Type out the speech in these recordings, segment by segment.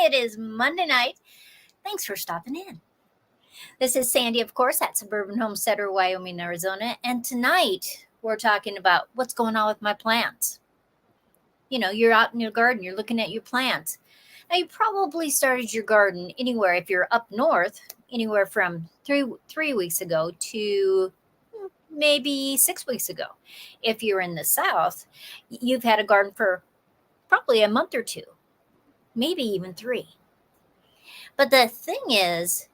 It is Monday night. Thanks for stopping in. This is Sandi, of course, at Suburban Homesteader, Wyoming, Arizona. And tonight we're talking about what's going on with my plants. You know, you're out in your garden, you're looking at your plants. Now, you probably started your garden anywhere, if you're up north, anywhere from three weeks ago to maybe 6 weeks ago. If you're in the south, you've had a garden for probably a month or two, maybe even 3. But the thing is,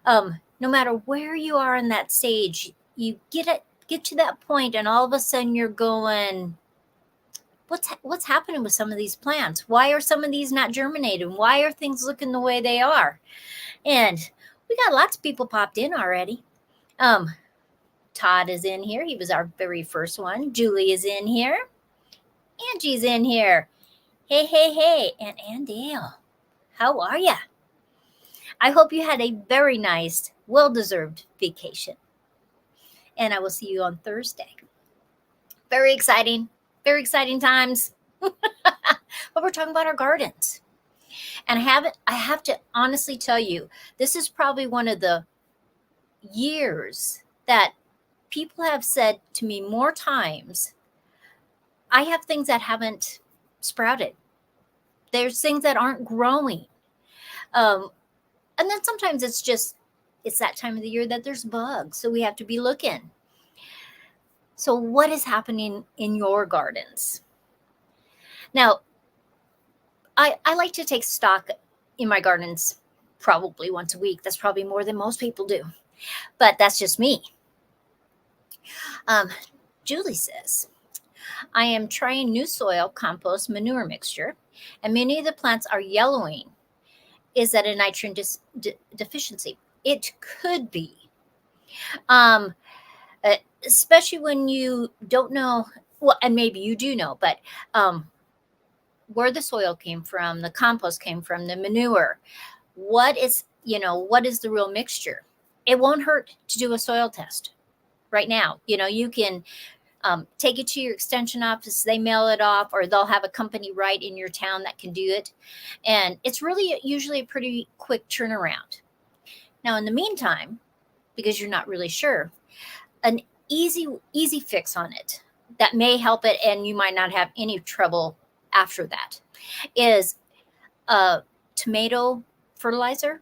no matter where you are in that stage, you get to that point, and all of a sudden you're going, what's happening with some of these plants? Why are some of these not germinating? Why are things looking the way they are? And we got lots of people popped in already. Todd is in here. He was our very first one. Julie is in here. Angie's in here. Hey. And Andale, how are ya? I hope you had a very nice, well-deserved vacation. And I will see you on Thursday. Very exciting times. But we're talking about our gardens. And I have to honestly tell you, this is probably one of the years that people have said to me more times, I have things that haven't sprouted. There's things that aren't growing. And then sometimes it's that time of the year that there's bugs. So we have to be looking. So what is happening in your gardens? Now, I like to take stock in my gardens probably once a week. That's probably more than most people do. But that's just me. Julie says, I am trying new soil, compost, manure mixture, and many of the plants are yellowing. Is that a nitrogen deficiency? It could be. Especially when you don't know, well, and maybe you do know, but where the soil came from, the compost came from, the manure, what is the real mixture? It won't hurt to do a soil test right now. You can take it to your extension office, they mail it off, or they'll have a company right in your town that can do it. And it's really usually a pretty quick turnaround. Now, in the meantime, because you're not really sure, an easy fix on it that may help it, and you might not have any trouble after that, is tomato fertilizer.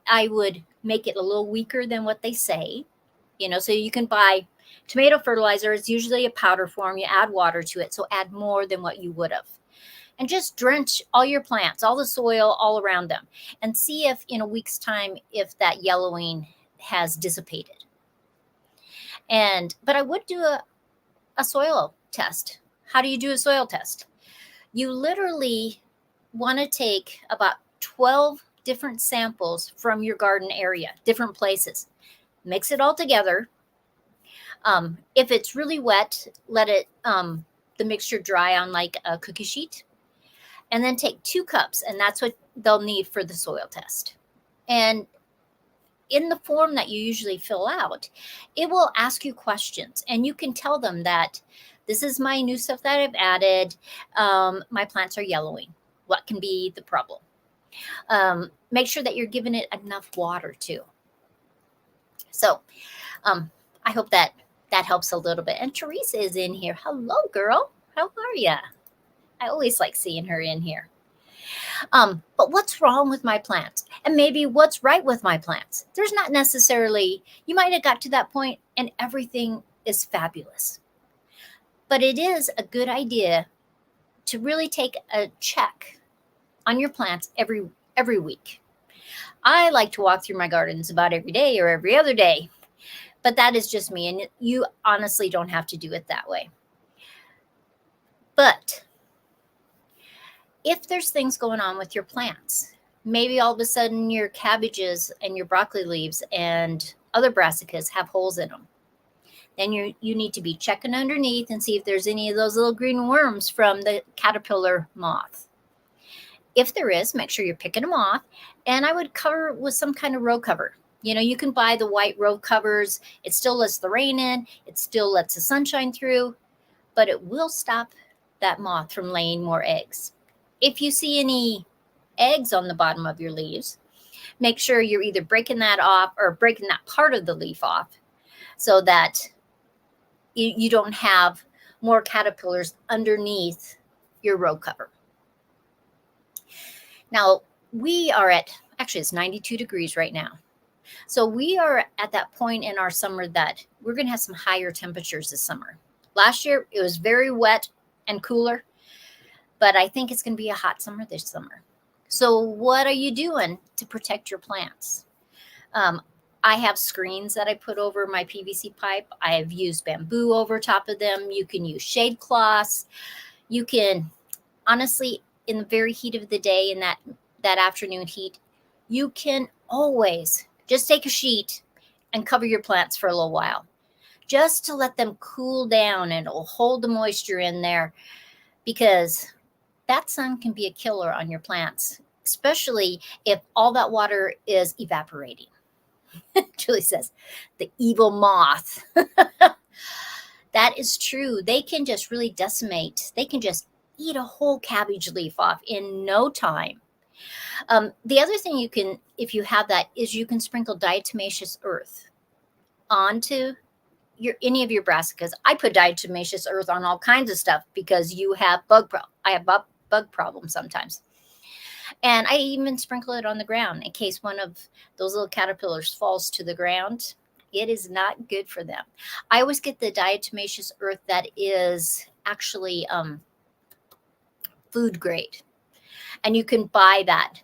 I would make it a little weaker than what they say, so you can buy tomato fertilizer. Is usually a powder form. You add water to it, so add more than what you would have. And just drench all your plants, all the soil all around them, and see if in a week's time, if that yellowing has dissipated. But I would do a soil test. How do you do a soil test? You literally want to take about 12 different samples from your garden area, different places. Mix it all together. If it's really wet, let it the mixture dry on like a cookie sheet. And then take 2 cups, and that's what they'll need for the soil test. And in the form that you usually fill out, it will ask you questions, and you can tell them that this is my new stuff that I've added. My plants are yellowing. What can be the problem? Make sure that you're giving it enough water too. So I hope that helps a little bit. And Teresa is in here. Hello, girl. How are you? I always like seeing her in here. But what's wrong with my plants? And maybe what's right with my plants? There's not necessarily, you might have got to that point and everything is fabulous. But it is a good idea to really take a check on your plants every week. I like to walk through my gardens about every day or every other day. But that is just me, and you honestly don't have to do it that way. But if there's things going on with your plants, maybe all of a sudden your cabbages and your broccoli leaves and other brassicas have holes in them, then you need to be checking underneath and see if there's any of those little green worms from the caterpillar moth. If there is, make sure you're picking them off, and I would cover with some kind of row cover. You can buy the white row covers. It still lets the rain in. It still lets the sunshine through, but it will stop that moth from laying more eggs. If you see eggs on the bottom of your leaves, make sure you're either breaking that off or breaking that part of the leaf off so that you don't have more caterpillars underneath your row cover. Now, we are at, actually it's 92 degrees right now. So we are at that point in our summer that we're going to have some higher temperatures this summer. Last year, it was very wet and cooler, but I think it's going to be a hot summer this summer. So what are you doing to protect your plants? I have screens that I put over my PVC pipe. I have used bamboo over top of them. You can use shade cloths. You can, honestly, in the very heat of the day, in that afternoon heat, you can always just take a sheet and cover your plants for a little while, just to let them cool down, and it'll hold the moisture in there, because that sun can be a killer on your plants, especially if all that water is evaporating. Julie says, the evil moth. That is true. They can just really decimate. They can just eat a whole cabbage leaf off in no time. The other thing you can, if you have that, is you can sprinkle diatomaceous earth onto any of your brassicas. I put diatomaceous earth on all kinds of stuff because you have I have bug problems sometimes. And I even sprinkle it on the ground in case one of those little caterpillars falls to the ground. It is not good for them. I always get the diatomaceous earth that is actually food grade. And you can buy that.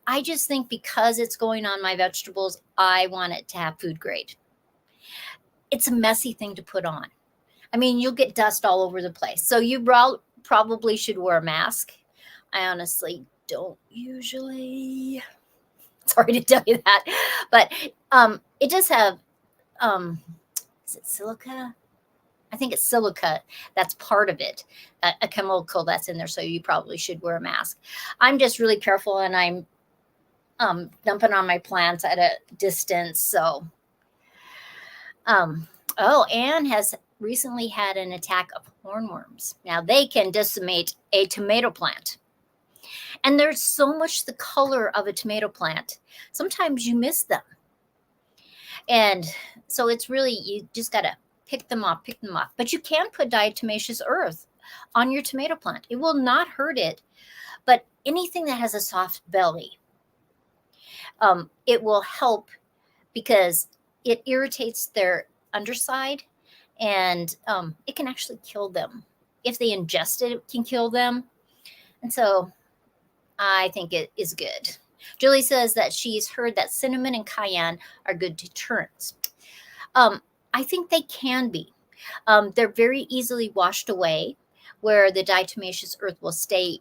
I just think because it's going on my vegetables, I want it to have food grade. It's a messy thing to put on. I mean, you'll get dust all over the place. So you probably should wear a mask. I honestly don't usually. Sorry to tell you that. But it does have, is it silica? I think it's silica. That's part of it, a chemical that's in there. So you probably should wear a mask. I'm just really careful, and I'm dumping on my plants at a distance. So, Anne has recently had an attack of hornworms. Now they can decimate a tomato plant. And there's so much the color of a tomato plant. Sometimes you miss them. And so it's really, you just got to pick them off. But you can put diatomaceous earth on your tomato plant. It will not hurt it. But anything that has a soft belly, it will help because it irritates their underside, and it can actually kill them. If they ingest it, it can kill them. And so I think it is good. Julie says that she's heard that cinnamon and cayenne are good deterrents. I think they can be. They're very easily washed away, where the diatomaceous earth will stay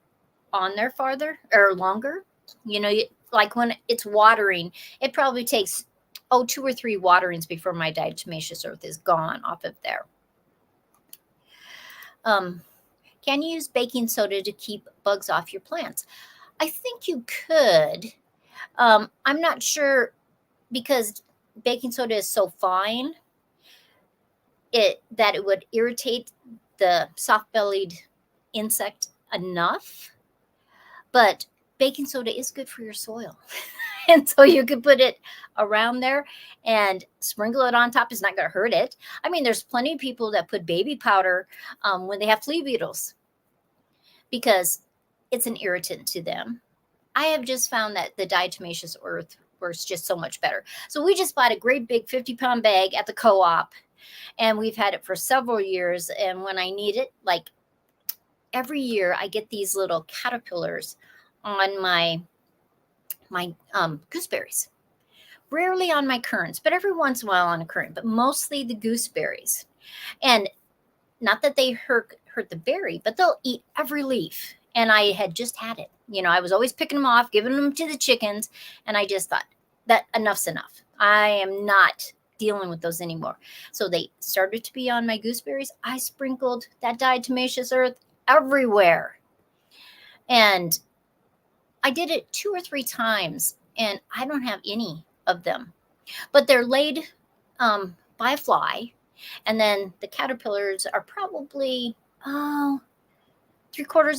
on there farther or longer. You know, like when it's watering, it probably takes 2 or 3 waterings before my diatomaceous earth is gone off of there. Can you use baking soda to keep bugs off your plants? I think you could. I'm not sure, because baking soda is so fine that it would irritate the soft-bellied insect enough. But baking soda is good for your soil. And so you could put it around there and sprinkle it on top. It's not going to hurt it. I mean, there's plenty of people that put baby powder when they have flea beetles because it's an irritant to them. I have just found that the diatomaceous earth works just so much better. So we just bought a great big 50-pound bag at the co-op, and we've had it for several years. And when I need it, like every year, I get these little caterpillars on my gooseberries. Rarely on my currants, but every once in a while on a currant, but mostly the gooseberries. And not that they hurt the berry, but they'll eat every leaf. And I had just had it. You know, I was always picking them off, giving them to the chickens. And I just thought that enough's enough. I am not dealing with those anymore. So they started to be on my gooseberries. I sprinkled that diatomaceous earth everywhere. And I did it 2 or 3 times, and I don't have any of them. But they're laid by a fly. And then the caterpillars are probably 3/4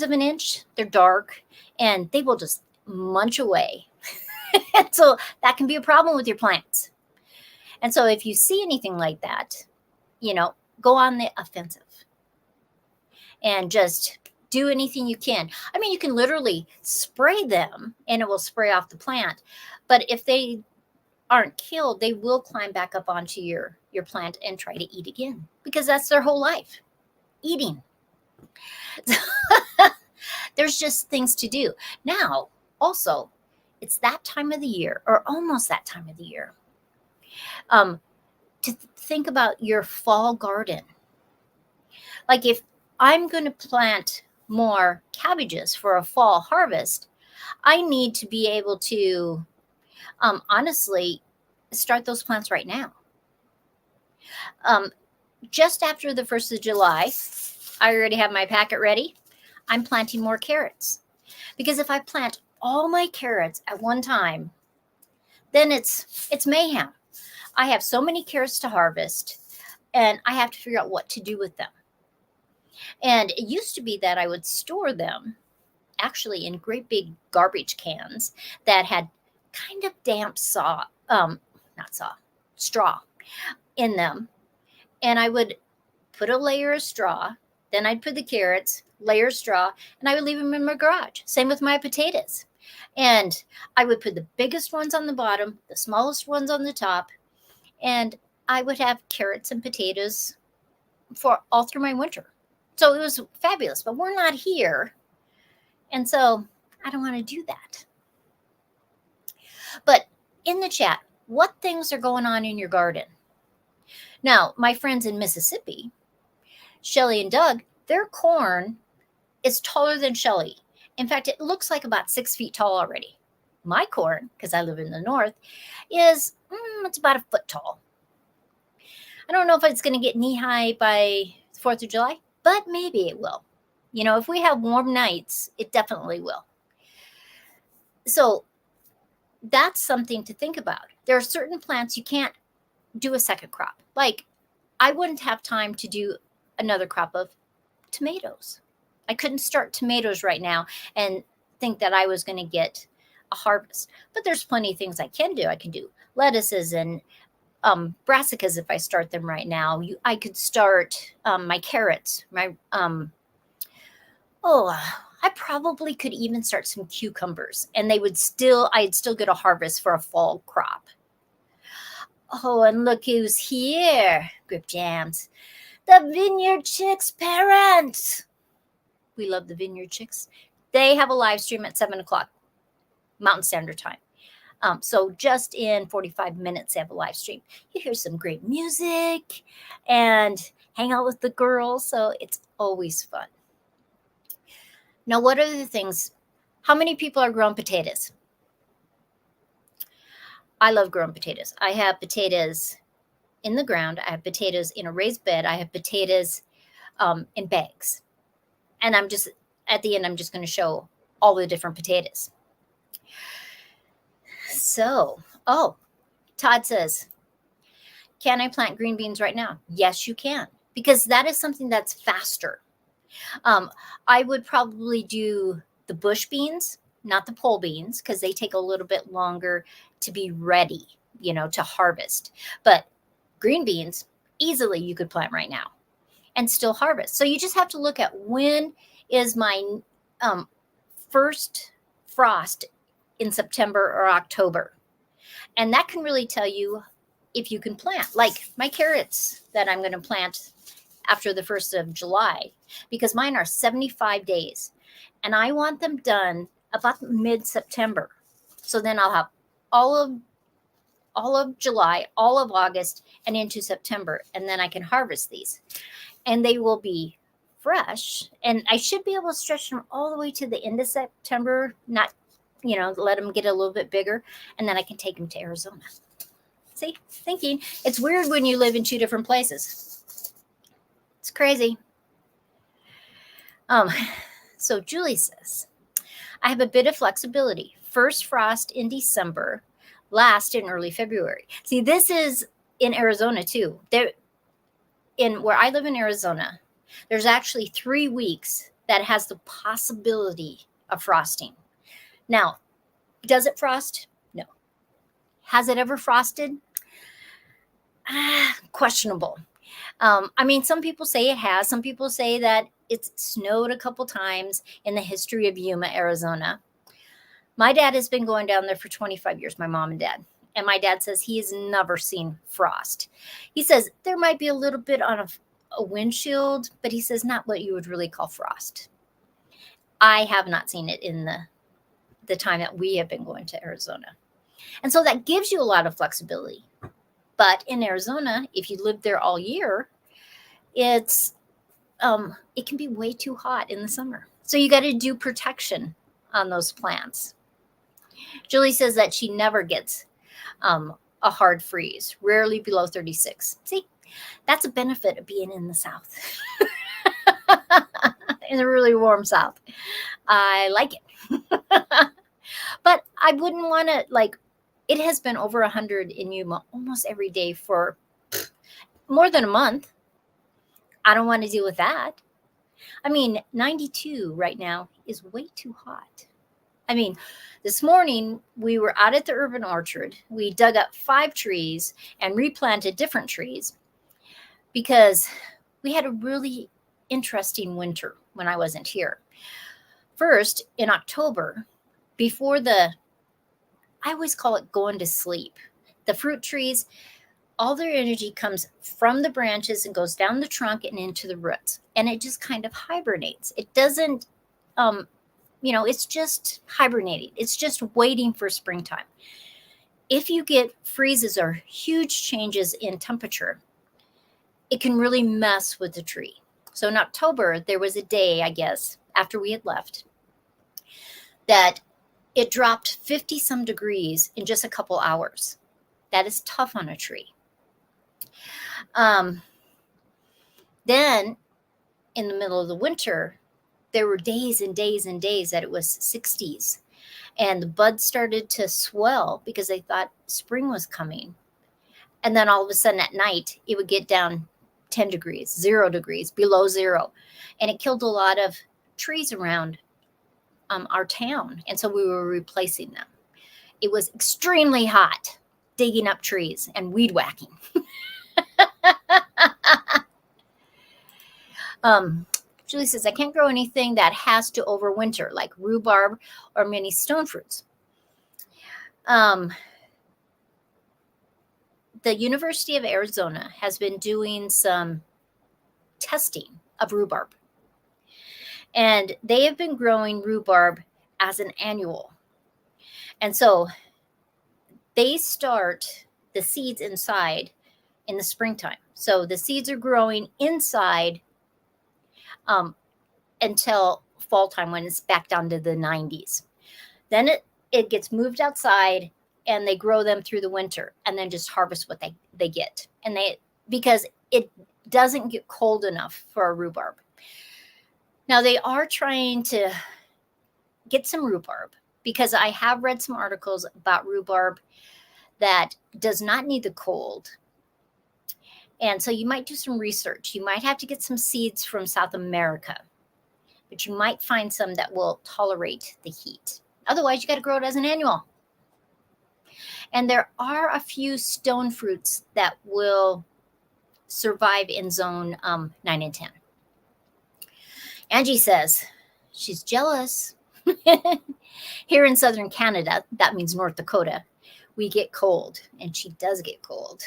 of an inch. They're dark, and they will just munch away. And so that can be a problem with your plants. And so if you see anything like that, go on the offensive and just do anything you can. I mean, you can literally spray them and it will spray off the plant. But if they aren't killed, they will climb back up onto your plant and try to eat again, because that's their whole life, eating. There's just things to do. Now, also, it's that time of the year, or almost that time of the year, to think about your fall garden. Like if I'm going to plant more cabbages for a fall harvest, I need to be able to honestly start those plants right now. Just after the 1st of July, I already have my packet ready. I'm planting more carrots, because if I plant all my carrots at one time, then it's mayhem. I have so many carrots to harvest, and I have to figure out what to do with them. And it used to be that I would store them actually in great big garbage cans that had kind of damp straw in them. And I would put a layer of straw, then I'd put the carrots, layer of straw, and I would leave them in my garage. Same with my potatoes. And I would put the biggest ones on the bottom, the smallest ones on the top, and I would have carrots and potatoes for all through my winter. So it was fabulous, but we're not here. And so I don't want to do that. But in the chat, what things are going on in your garden? Now, my friends in Mississippi, Shelly and Doug, their corn is taller than Shelly. In fact, it looks like about 6 feet tall already. My corn, because I live in the north, is it's about a foot tall. I don't know if it's going to get knee high by the 4th of July, but maybe it will. If we have warm nights, it definitely will. So that's something to think about. There are certain plants you can't do a second crop. Like I wouldn't have time to do another crop of tomatoes. I couldn't start tomatoes right now and think that I was going to get a harvest. But there's plenty of things I can do. I can do lettuces and brassicas if I start them right now. I could start my carrots. I probably could even start some cucumbers, and I'd still get a harvest for a fall crop. Oh, and look who's here, Grip Jams. The Vineyard Chicks parents. We love the Vineyard Chicks. They have a live stream at 7 o'clock Mountain Standard Time. So just in 45 minutes, they have a live stream. You hear some great music and hang out with the girls. So it's always fun. Now, what are the things? How many people are growing potatoes? I love growing potatoes. I have potatoes in the ground. I have potatoes in a raised bed. I have potatoes in bags. And at the end, I'm just going to show all the different potatoes. So, Todd says, can I plant green beans right now? Yes, you can, because that is something that's faster. I would probably do the bush beans, not the pole beans, because they take a little bit longer to be ready, to harvest. But green beans, easily you could plant right now and still harvest. So you just have to look at when is my first frost in September or October. And that can really tell you if you can plant, like my carrots that I'm going to plant after the 1st of July, because mine are 75 days and I want them done about mid-September. So then I'll have all of July, all of August, and into September, and then I can harvest these. And they will be fresh, and I should be able to stretch them all the way to the end of September, not, let them get a little bit bigger, and then I can take them to Arizona. See, thinking. It's weird when you live in 2 different places. It's crazy. So Julie says, I have a bit of flexibility. First frost in December, last in early February. See, this is in Arizona too. Where I live in Arizona, there's actually 3 weeks that has the possibility of frosting. Now, Does it frost? No. Has it ever frosted? Questionable. I mean, some people say it has. Some people say that it's snowed a couple times in the history of Yuma, Arizona. My dad has been going down there for 25 years, my mom and dad. And my dad says he has never seen frost. He says there might be a little bit on a windshield, but he says not what you would really call frost. I have not seen it in the time that we have been going to Arizona. And so that gives you a lot of flexibility. But in Arizona, if you live there all year, it can be way too hot in the summer. So you got to do protection on those plants. Julie says that she never gets a hard freeze, rarely below 36. See, that's a benefit of being in the South, in the really warm South. I like it. But I wouldn't want to, like, it has been over 100 in Yuma almost every day for more than a month. I don't want to deal with that. I mean, 92 right now is way too hot. I mean, this morning we were out at the urban orchard. We dug up 5 trees and replanted different trees because we had a really interesting winter when I wasn't here. First, in October, before I always call it going to sleep. The fruit trees, all their energy comes from the branches and goes down the trunk and into the roots. And it just kind of hibernates. It doesn't, it's just hibernating. It's just waiting for springtime. If you get freezes or huge changes in temperature, it can really mess with the tree. So in October, there was a day, I guess, after we had left, that it dropped 50 some degrees in just a couple hours. That is tough on a tree. Then in the middle of the winter, there were days and days and days that it was 60s. And the buds started to swell because they thought spring was coming. And then all of a sudden at night, it would get down 10 degrees, 0 degrees, below 0. And it killed a lot of trees around our town. And so we were replacing them. It was extremely hot, digging up trees and weed whacking. Julie says, I can't grow anything that has to overwinter, like rhubarb or many stone fruits. The University of Arizona has been doing some testing of rhubarb. And they have been growing rhubarb as an annual. And so they start the seeds inside in the springtime. So the seeds are growing inside until fall time when it's back down to the 90s. Then it gets moved outside and they grow them through the winter and then just harvest what they get. And because it doesn't get cold enough for a rhubarb. Now they are trying to get some rhubarb because I have read some articles about rhubarb that does not need the cold. And so you might do some research. You might have to get some seeds from South America, but you might find some that will tolerate the heat. Otherwise, you got to grow it as an annual. And there are a few stone fruits that will survive in zone 9 and 10. Angie says she's jealous. Here in southern Canada, that means North Dakota, we get cold, and she does get cold.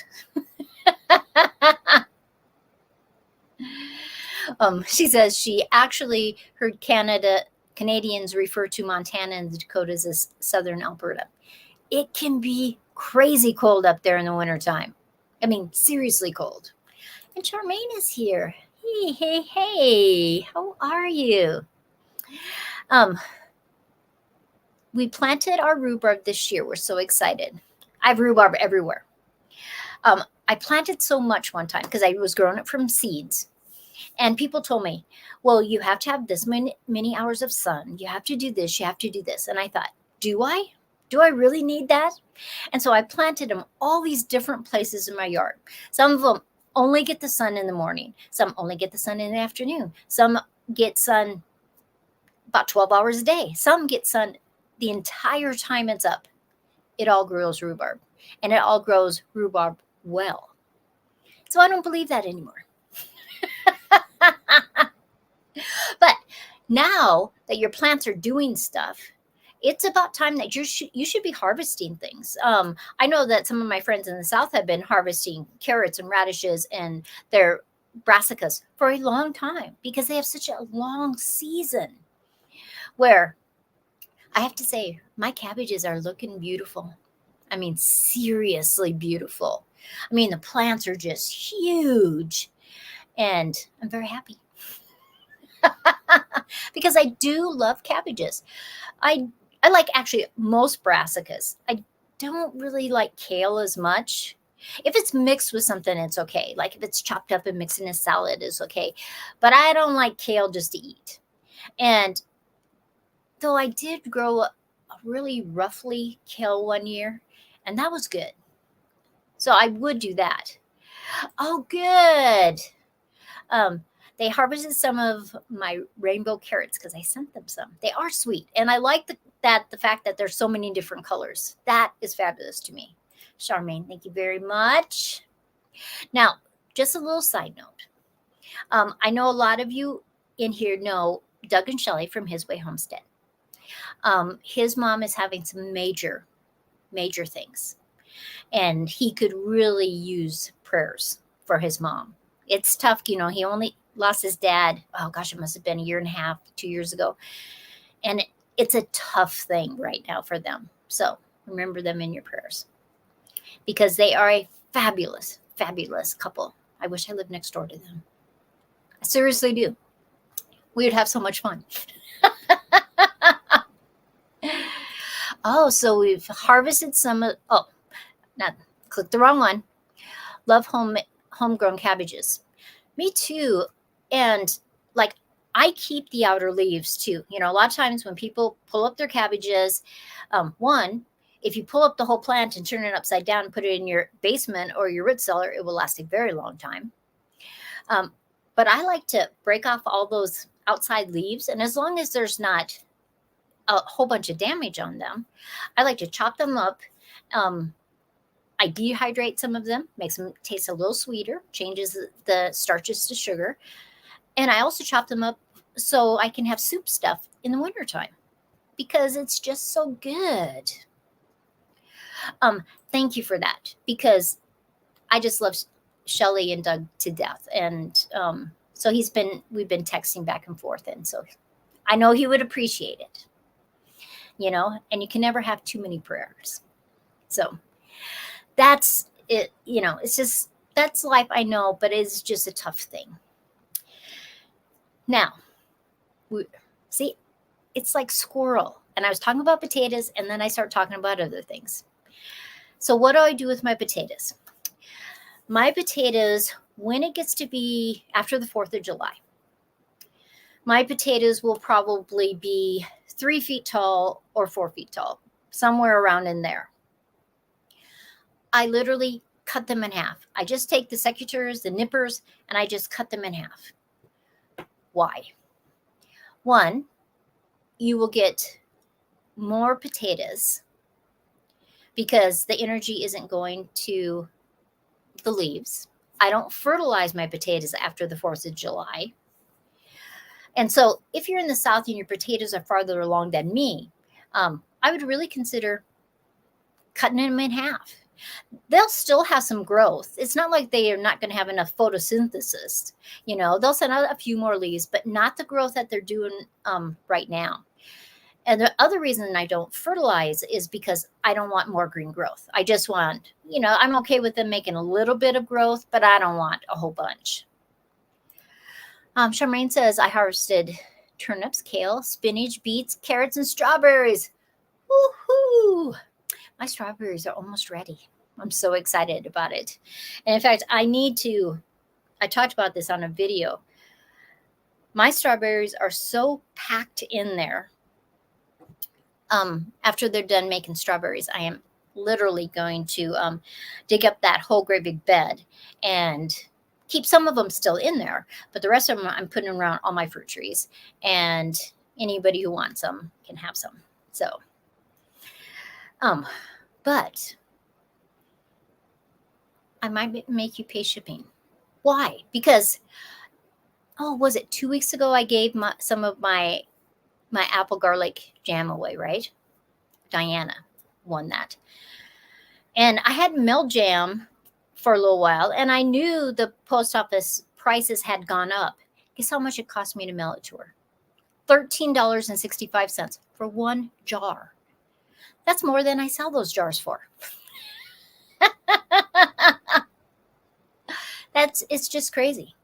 She says she actually heard Canadians refer to Montana and the Dakotas as southern Alberta. It can be crazy cold up there in the wintertime. I mean, seriously cold. And Charmaine is here. Hey. How are you? We planted our rhubarb this year. We're so excited. I have rhubarb everywhere. I planted so much one time because I was growing it from seeds. And people told me, well, you have to have this many hours of sun. You have to do this. You have to do this. And I thought, do I? Do I really need that? And so I planted them all these different places in my yard. Some of them only get the sun in the morning. Some only get the sun in the afternoon. Some get sun about 12 hours a day. Some get sun the entire time it's up, it all grows rhubarb, and it all grows rhubarb well. So I don't believe that anymore. But now that your plants are doing stuff, it's about time that you should be harvesting things. I know that some of my friends in the South have been harvesting carrots and radishes and their brassicas for a long time because they have such a long season. Where I have to say, my cabbages are looking beautiful. I mean, seriously beautiful. I mean, the plants are just huge, and I'm very happy. Because I do love cabbages. I like actually most brassicas. I don't really like kale as much. If it's mixed with something, it's okay. Like if it's chopped up and mixed in a salad, is okay. But I don't like kale just to eat. And though I did grow a really roughly kale one year, and that was good. So I would do that. Oh, good. They harvested some of my rainbow carrots because I sent them some. They are sweet. And I like the fact that there's so many different colors. That is fabulous to me. Charmaine, thank you very much. Now, just a little side note. I know a lot of you in here know Doug and Shelley from His Way Homestead. His mom is having some major things. And he could really use prayers for his mom. It's tough. He only lost his dad. Oh gosh, it must have been a year and a half, 2 years ago. And it's a tough thing right now for them. So remember them in your prayers because they are a fabulous, fabulous couple. I wish I lived next door to them. I seriously do. We would have so much fun. Oh, so we've harvested some of, not click the wrong one. Love homegrown cabbages. Me too. And like I keep the outer leaves too. A lot of times when people pull up their cabbages, one, if you pull up the whole plant and turn it upside down and put it in your basement or your root cellar, it will last a very long time. But I like to break off all those outside leaves. And as long as there's not a whole bunch of damage on them, I like to chop them up. I dehydrate some of them, makes them taste a little sweeter, changes the starches to sugar. And I also chop them up so I can have soup stuff in the wintertime because it's just so good. Thank you for that because I just love Shelley and Doug to death. And so we've been texting back and forth. And so I know he would appreciate it, and you can never have too many prayers. So that's it. It's just, that's life. I know, but it's just a tough thing. Now, see, it's like squirrel. And I was talking about potatoes and then I start talking about other things. So what do I do with my potatoes? My potatoes, when it gets to be after the 4th of July, my potatoes will probably be 3 feet tall or 4 feet tall, somewhere around in there. I literally cut them in half. I just take the secateurs, the nippers, and I just cut them in half. Why? One, you will get more potatoes because the energy isn't going to the leaves. I don't fertilize my potatoes after the 4th of July. And so if you're in the South and your potatoes are farther along than me, I would really consider cutting them in half. They'll still have some growth. It's not like they are not going to have enough photosynthesis. They'll send out a few more leaves, but not the growth that they're doing right now. And the other reason I don't fertilize is because I don't want more green growth. I just want, I'm okay with them making a little bit of growth, but I don't want a whole bunch. Charmaine says, I harvested turnips, kale, spinach, beets, carrots, and strawberries. Woohoo! My strawberries are almost ready. I'm so excited about it. And in fact, I talked about this on a video. My strawberries are so packed in there. After they're done making strawberries, I am literally going to dig up that whole great big bed and keep some of them still in there. But the rest of them, I'm putting around all my fruit trees. And anybody who wants them can have some. So But I might make you pay shipping. Why? Because, was it 2 weeks ago I gave some of my apple garlic jam away, right? Diana won that. And I had milled jam for a little while, and I knew the post office prices had gone up. Guess how much it cost me to mail it to her? $13.65 for one jar. That's more than I sell those jars for. It's just crazy.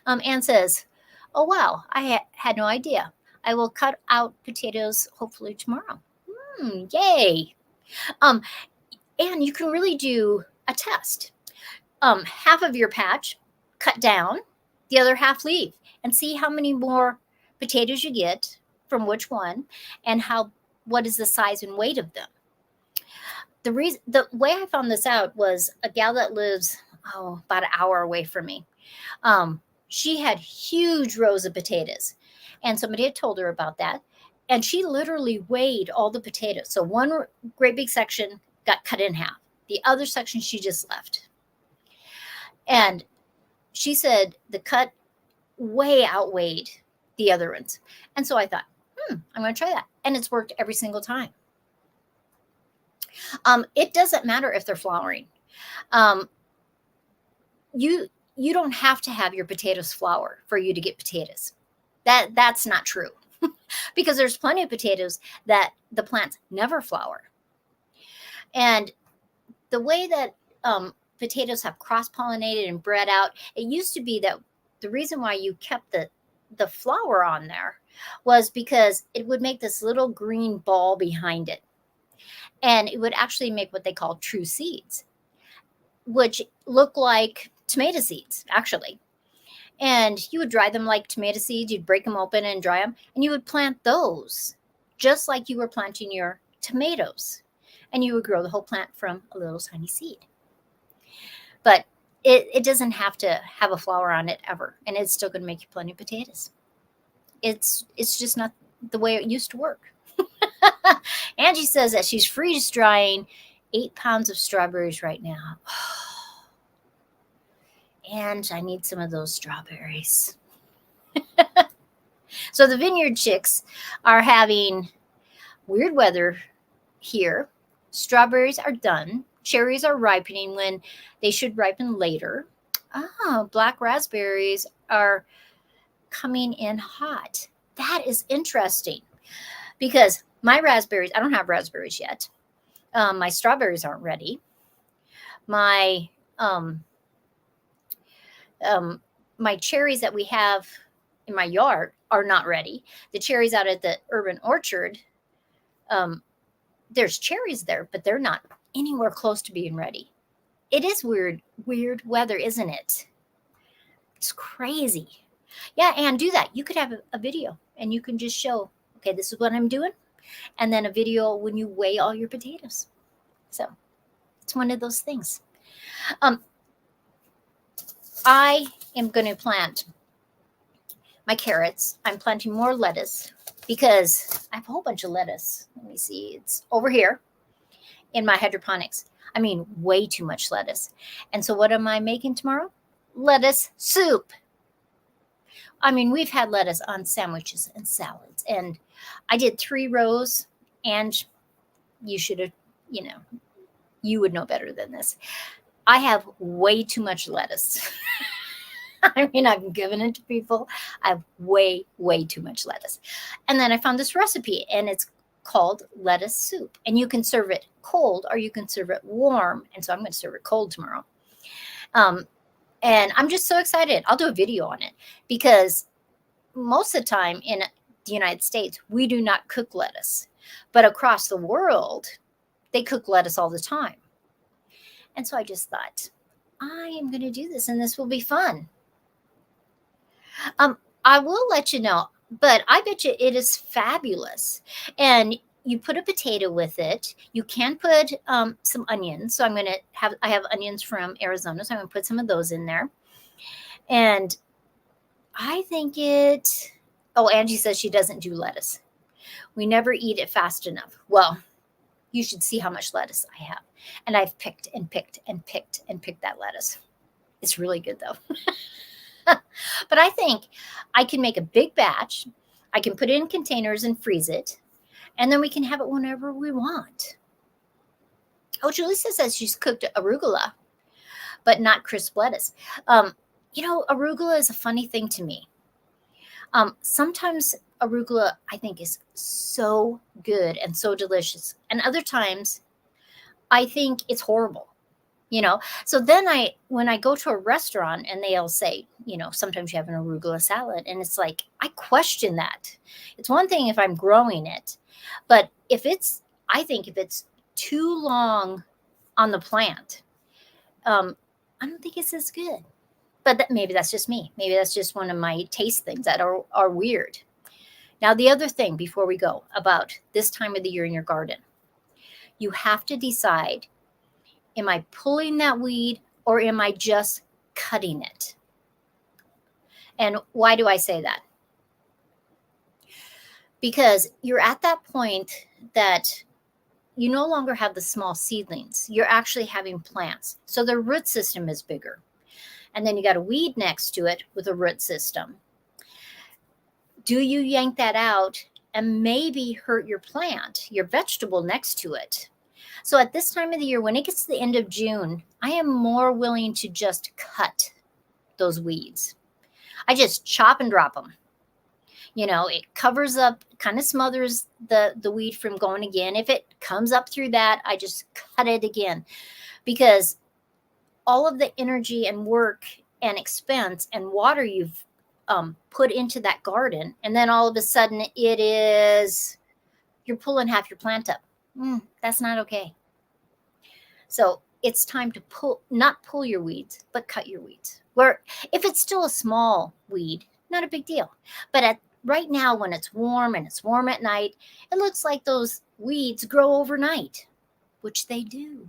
Anne says, oh, wow, I had no idea. I will cut out potatoes hopefully tomorrow. Yay. And you can really do a test. Half of your patch, cut down, the other half leave, and see how many more potatoes you get from which one, and what is the size and weight of them. The way I found this out was a gal that lives about an hour away from me. She had huge rows of potatoes, and somebody had told her about that, and she literally weighed all the potatoes. So one great big section got cut in half. The other section she just left. And she said the cut way outweighed the other ones. And so I thought, I'm going to try that. And it's worked every single time. It doesn't matter if they're flowering. You don't have to have your potatoes flower for you to get potatoes. That's not true. Because there's plenty of potatoes that the plants never flower. And the way that potatoes have cross-pollinated and bred out, it used to be that the reason why you kept the flower on there was because it would make this little green ball behind it. And it would actually make what they call true seeds, which look like tomato seeds, actually. And you would dry them like tomato seeds. You'd break them open and dry them, and you would plant those just like you were planting your tomatoes. And you would grow the whole plant from a little tiny seed. But it doesn't have to have a flower on it ever, and it's still going to make you plenty of potatoes. It's just not the way it used to work. Angie says that she's freeze drying 8 pounds of strawberries right now. And I need some of those strawberries. So the vineyard chicks are having weird weather here. Strawberries are done. Cherries are ripening when they should ripen later. Black raspberries are coming in hot. That is interesting because my raspberries, I don't have raspberries yet. My strawberries aren't ready. My my cherries that we have in my yard are not ready. The cherries out at the urban orchard, there's cherries there, but they're not anywhere close to being ready. It is weird weather, isn't it? It's crazy. Yeah, and do that. You could have a video and you can just show, okay, this is what I'm doing. And then a video when you weigh all your potatoes. So it's one of those things. I am going to plant my carrots. I'm planting more lettuce because I have a whole bunch of lettuce. Let me see. It's over here in my hydroponics. I mean, way too much lettuce. And so what am I making tomorrow? Lettuce soup. I mean, we've had lettuce on sandwiches and salads. And I did 3 rows, and you should have, you would know better than this. I have way too much lettuce. I mean, I've given it to people. I have way too much lettuce. And then I found this recipe, and it's called lettuce soup. And you can serve it cold or you can serve it warm. And so I'm going to serve it cold tomorrow. And I'm just so excited. I'll do a video on it because most of the time in the United States, we do not cook lettuce. But across the world, they cook lettuce all the time. And so I just thought, I am going to do this and this will be fun. I will let you know, but I bet you it is fabulous. And you put a potato with it. You can put some onions. So I have onions from Arizona. So I'm going to put some of those in there. And I think Angie says she doesn't do lettuce. We never eat it fast enough. Well, you should see how much lettuce I have. And I've picked and picked and picked and picked that lettuce. It's really good though. But I think I can make a big batch. I can put it in containers and freeze it. And then we can have it whenever we want. Oh, Julissa says she's cooked arugula, but not crisp lettuce. Arugula is a funny thing to me. Sometimes arugula, I think, is so good and so delicious. And other times, I think it's horrible. So then when I go to a restaurant and they'll say, sometimes you have an arugula salad, and it's like, I question that. It's one thing if I'm growing it, but I think if it's too long on the plant, I don't think it's as good. But maybe that's just me. Maybe that's just one of my taste things that are weird. Now, the other thing before we go about this time of the year in your garden, you have to decide, am I pulling that weed or am I just cutting it? And why do I say that? Because you're at that point that you no longer have the small seedlings. You're actually having plants. So the root system is bigger. And then you got a weed next to it with a root system. Do you yank that out and maybe hurt your plant, your vegetable next to it? So at this time of the year, when it gets to the end of June, I am more willing to just cut those weeds. I just chop and drop them. It covers up, kind of smothers the weed from going again. If it comes up through that, I just cut it again, because all of the energy and work and expense and water you've put into that garden, and then all of a sudden you're pulling half your plant up. That's not okay. So it's time to not pull your weeds, but cut your weeds. Where if it's still a small weed, not a big deal. But right now, when it's warm and it's warm at night, it looks like those weeds grow overnight, which they do.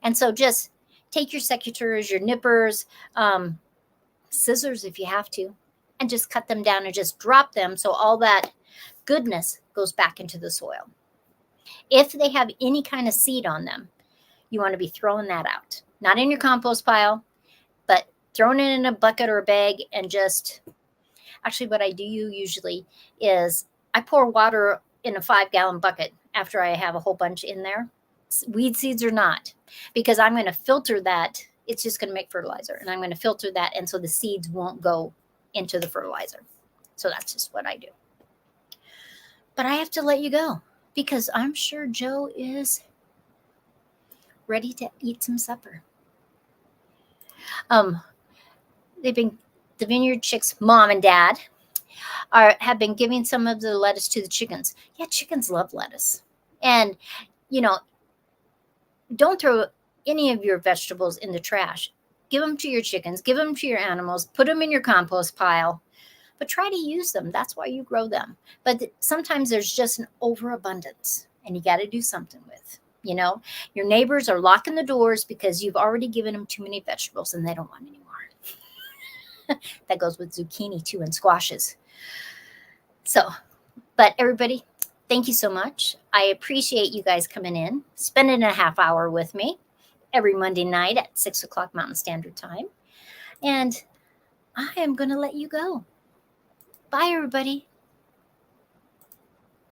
And so just take your secateurs, your nippers, scissors if you have to, and just cut them down and just drop them so all that goodness goes back into the soil. If they have any kind of seed on them, you want to be throwing that out. Not in your compost pile, but throwing it in a bucket or a bag, and actually what I do usually is I pour water in a 5-gallon bucket after I have a whole bunch in there, weed seeds or not, because I'm going to filter that. It's just going to make fertilizer, and I'm going to filter that, and so the seeds won't go into the fertilizer. So that's just what I do. But I have to let you go, because I'm sure Joe is ready to eat some supper. The vineyard chicks, mom and dad, have been giving some of the lettuce to the chickens. Yeah, chickens love lettuce. And, don't throw any of your vegetables in the trash. Give them to your chickens, give them to your animals, put them in your compost pile, but try to use them. That's why you grow them. But sometimes there's just an overabundance, and you got to do something with. Your neighbors are locking the doors because you've already given them too many vegetables and they don't want any more. That goes with zucchini too, and squashes. But everybody, thank you so much. I appreciate you guys coming in, spending a half hour with me every Monday night at 6 o'clock Mountain Standard Time. And I am going to let you go. Bye, everybody.